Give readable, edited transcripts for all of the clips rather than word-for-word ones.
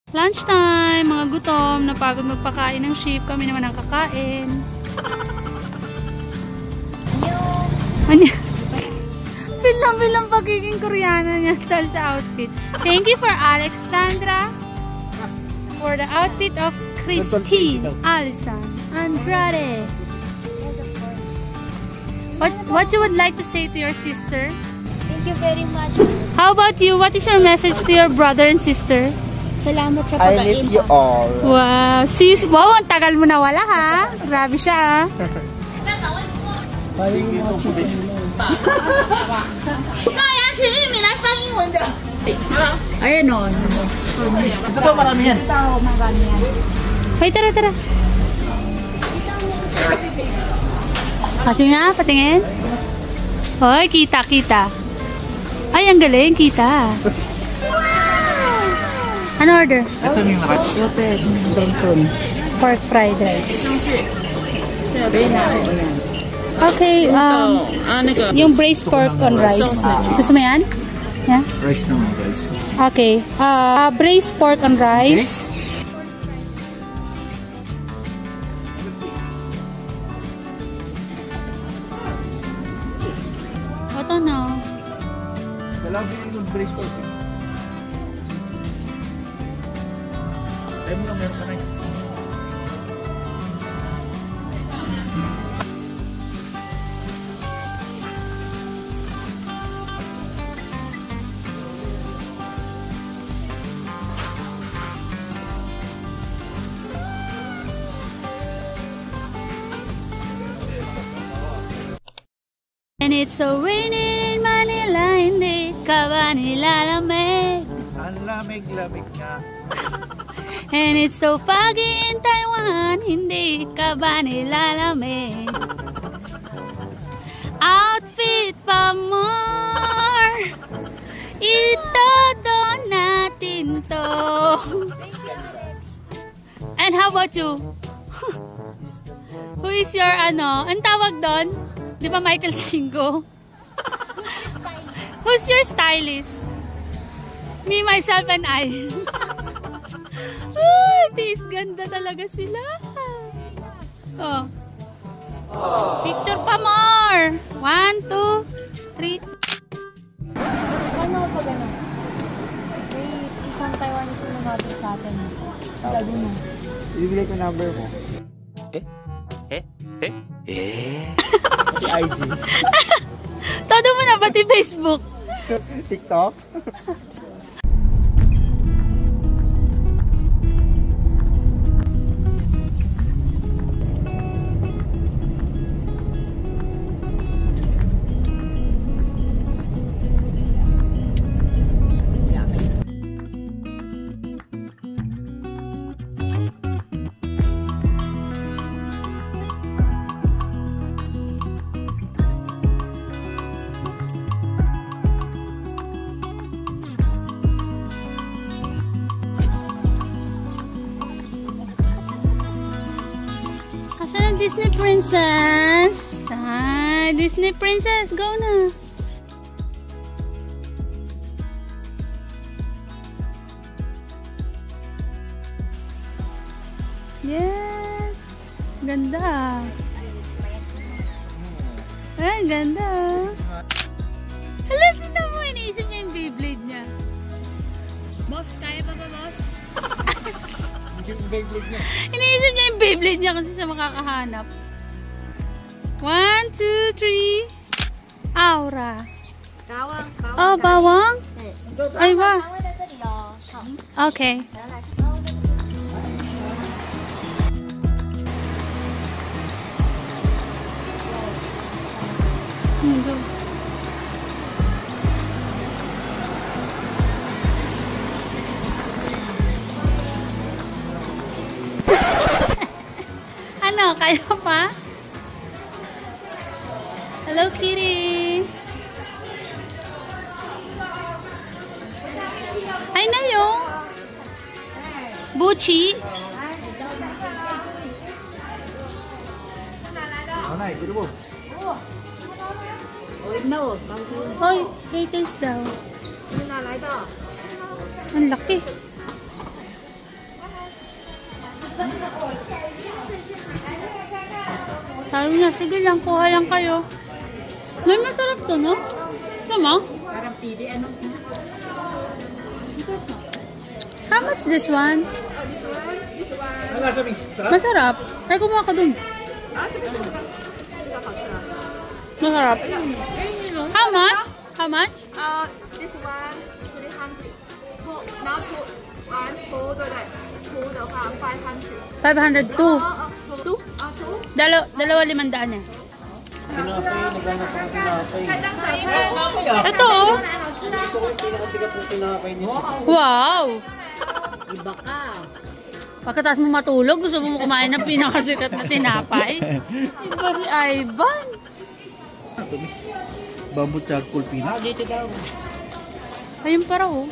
Lunchtime, mga gutom, napagod magpakain ng sheep, kami naman ang kakain. Ano? Bilang pagiging Koreana niya sa outfit. Thank you for Alexandra for the outfit of Christine, Alison, Andrade. Yes, of course. What you would like to say to your sister? Thank you very much. How about you? What is your message to your brother and sister? Salamat sa I miss you all. Wow, sis, wow, ang tagal mo na wala ha. Grabe siya ah. Ayan o. Ito to, marami yan. Hoy, tara. Kasi nga, patingin. Hoy, kita. Ay, ang galing, kita. Ano order? Ito yung marami. Pork fried rice. Okay, yung braised pork on rice. Gusto mo yan? Yeah? Rice naman, guys. Okay. Braised pork on rice. Ito na. Wala yung brace pork. Ay mo lang, meron ka na yun. And it's so raining in Manila, hindi ka ba nilalamig? Ang lamig-lamig nga. And it's so foggy in Taiwan, hindi ka ba nilalamig? Outfit pa more, itodo natin to. And how about you? Who is your ano? Ang tawag doon? Di ba Michael Singo? Who's your stylist? Me, myself, and I. Uy, tis, ganda talaga sila. Oh. Picture pa more. 1, 2, 3. Ano pa gano'n? May isang Taiwanese na natin sa atin. Sabi mo. Ibigay ko number mo. Si IG. Todo mo na pati Facebook. TikTok. Asan ang Disney Princess? Ay, Disney Princess, go na. Yes. Ganda. Ay, ganda. Hala, tignan mo, iniisip niya yung Beyblade niya. Boss, kaya pa ba, boss? Iniisip niya yung Beyblade niya kasi sa makakahanap. 1, 2, 3. Aura. Bawang. Oh, bawang? Ay, ba? Okay. Go. Ano, kaya pa? Hello, Kitty. Ay na yung Buchi. Anay, gusto mo? Hoy, ratings daw. Ang laki. Sabi niya, sige lang, kuha lang kayo. May masarap to, no? Sama? Parang pili, ano? How much this one? Ano nga sabi? Sarap? Masarap. Ay, kumuha ka dun. Masarap. How much? How much? This one 300. Now two, one, two 对不对？two的话500。 502. Two? Two? Dalawa 500 eh. Tinapay, naghanap ako tinapay. Ito oh. Gusto ko yung pinakasikat ng tinapay nito. Wow! Iba ka. Pagkatapos mo matulog, gusto mo kumain ng pinakasikat na tinapay. Iba si Ivan. Bamboo charcoal peanut. Dito daw. Ayun pa raw oh.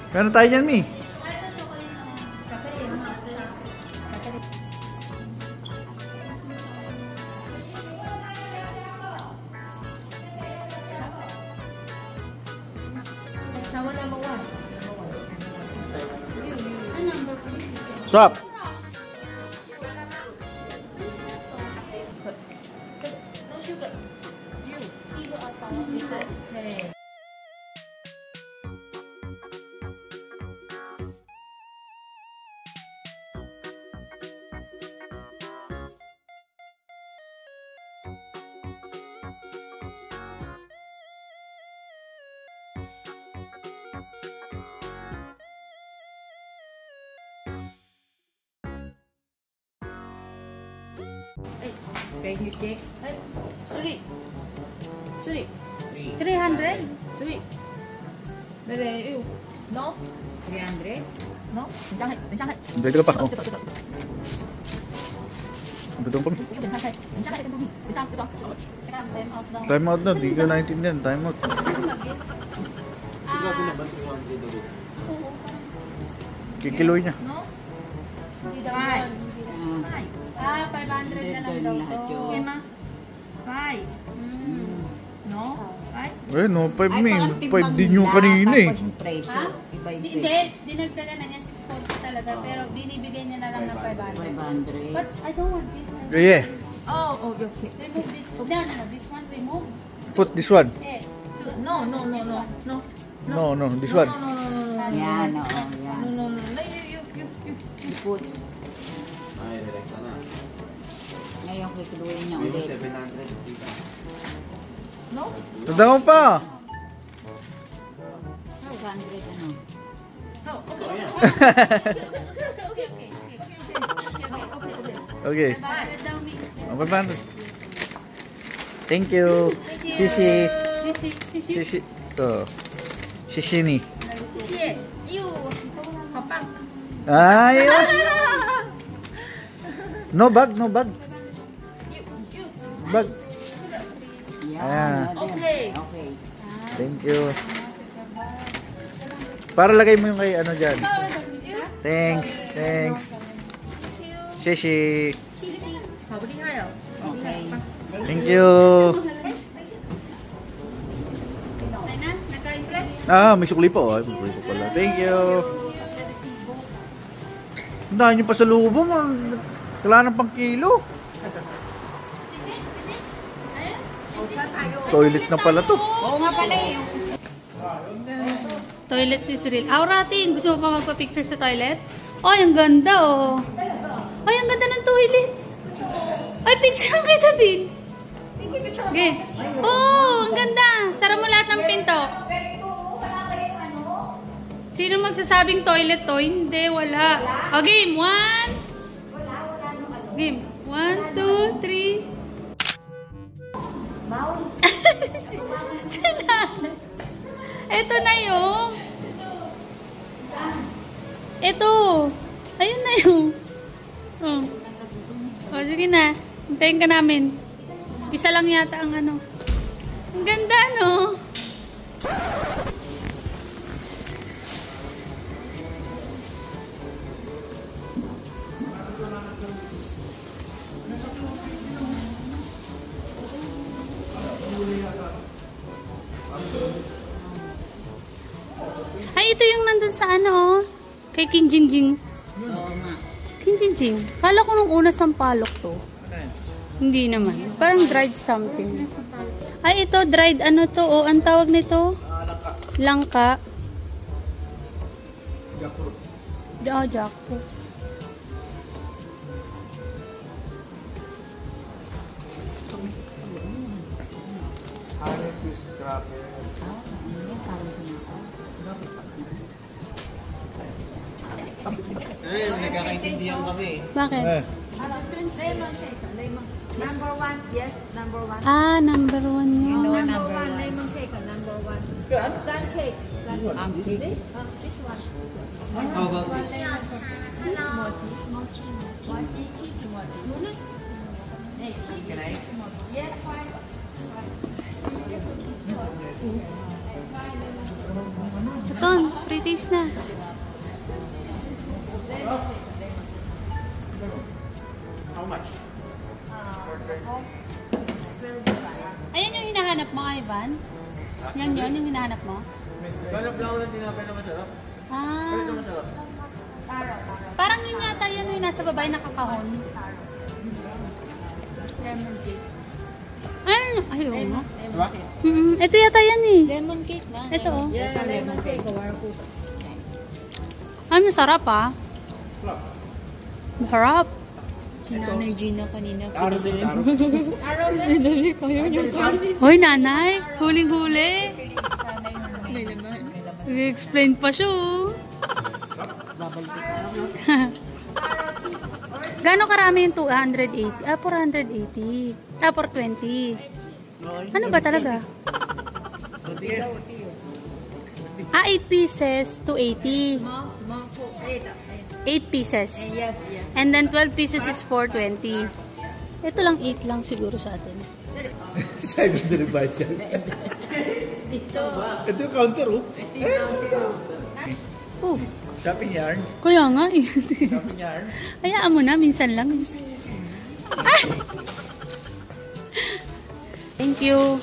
Kano tayo dyan, Mi? Stop. Can you check? Suri. Suri. 300? Suri. Dali, ew. No? 300? No? Jangan, jangan. Dito ka pa. Oh. Cepat, cepat. Dito pa. Uy, bentar, say. Jangan ada tunggu. Bentar, cepat. Time out daw. Time out na. Di ka naintindihan. Time out. Kikiloy niya. No? Hindi daw Five. yun. 500 na lang daw to. Okay, ma. 5. No? 5? Eh, no. 5 mi. 5 din yung kanina eh. Ha? Hindi, dinagdagan na niya 640 talaga, pero binibigay niya na lang ng 500. But I don't want this one. Yeah. Oh, okay. Remove this. No, this one remove. Put this one. Eh, No, no, no, no. No. No, no. This one. No, no, no, no, no. Yan, oo, yan. No, no, no. No, you. Ipot. Ngayon kikiluin niya ulit. No? Tanda mo pa. 200 ano. Oh, okay. Okay. 500 daw, Mi. Okay, man. Thank you. Shishi. Sisi. Shishi. To. Shishi ni. 谢谢。哎呦，好棒。 Ay. No bag, no bag. Bag. Yan. Ayan. Okay. Okay. Thank you. Para lagay mo yung kay ano dyan. Thanks. Thanks. Shishi. 好不厉害哦。 Okay. Thank you. Ay na, nakain ka. Ah, may sukli pa. Ay, may sukli pa pala. Thank you. Ang dahil nyo pa sa lubo mo. Kailangan ng pang kilo. Sisi. Ayun. Toilet na pala to. Oo nga pala eh. Toilet ni Cyril. Auratin, gusto mo pa magpa-picture sa toilet? Oh, ang ganda oh. Ay, ang ganda ng toilet. Ay, picture kita din. Okay. Oh, ang ganda. Sara mo lahat ng pinto. Sino magsasabing toilet to? Hindi, wala. O, game. 1. Game. 1, 2, 3. Sila. Ito na yung. Ito. Ayun na yung. Oh. O, sige na. Hintayin ka namin. Isa lang yata ang ano. Ang ganda, no? Ay, ito yung nandun sa ano, oh. Kay King Jingjing. Oo nga. Chin-chin-chin. Kala ko nung una sampalok to. Ano yan? Hindi naman. Parang dried something. Ay, ito, dried ano to, oh. Ang tawag nito? Langka. Jackfruit. Oh, jackfruit. Honey fish cracker. Nagkakaintindihan kami. Bakit? Lemon cake. Lemon. Number one. Yes, number one. Ah, number 1 yun. Number one. Lemon cake. Number one. Sun cake. This one. How about One this? lemon cake. Cheese mochi. Mochi. Cheese mochi. Hey, cheese. Can I? Yes, fine. Ito, pre-taste na. How much? Ayan yung hinahanap mo, Ivan? Yan yun, yung hinahanap mo? Ganap lang ako ng tinapay na masarap. Ah, Ito masarap. parang yun yata yan yung nasa babae nakakahon. Lemon cake. Ay, oo nga. Diba? Ito yata yan eh. Lemon cake na. Ito oh. Yeah, lemon cake. Ay, masarap ah. Masarap. Si Nanay Gina kanina. Taro din. Hoy, nanay. Huling-huli. May laman. I-explain pa siya oh. Gano'ng karami yung 280? Ah, 480. Ah, 420. Ano ba talaga? Ah, 8 pieces, 280. 8 pieces. Yes, yes. And then 12 pieces is 420. Ito lang 8 lang siguro sa atin. Sabi ko na ba siya? Ito yung counter oh. Oh, Shopping yarn. kaya nga eh. Shopping yarn. Hayaan mo na, minsan lang. Ah! Thank you.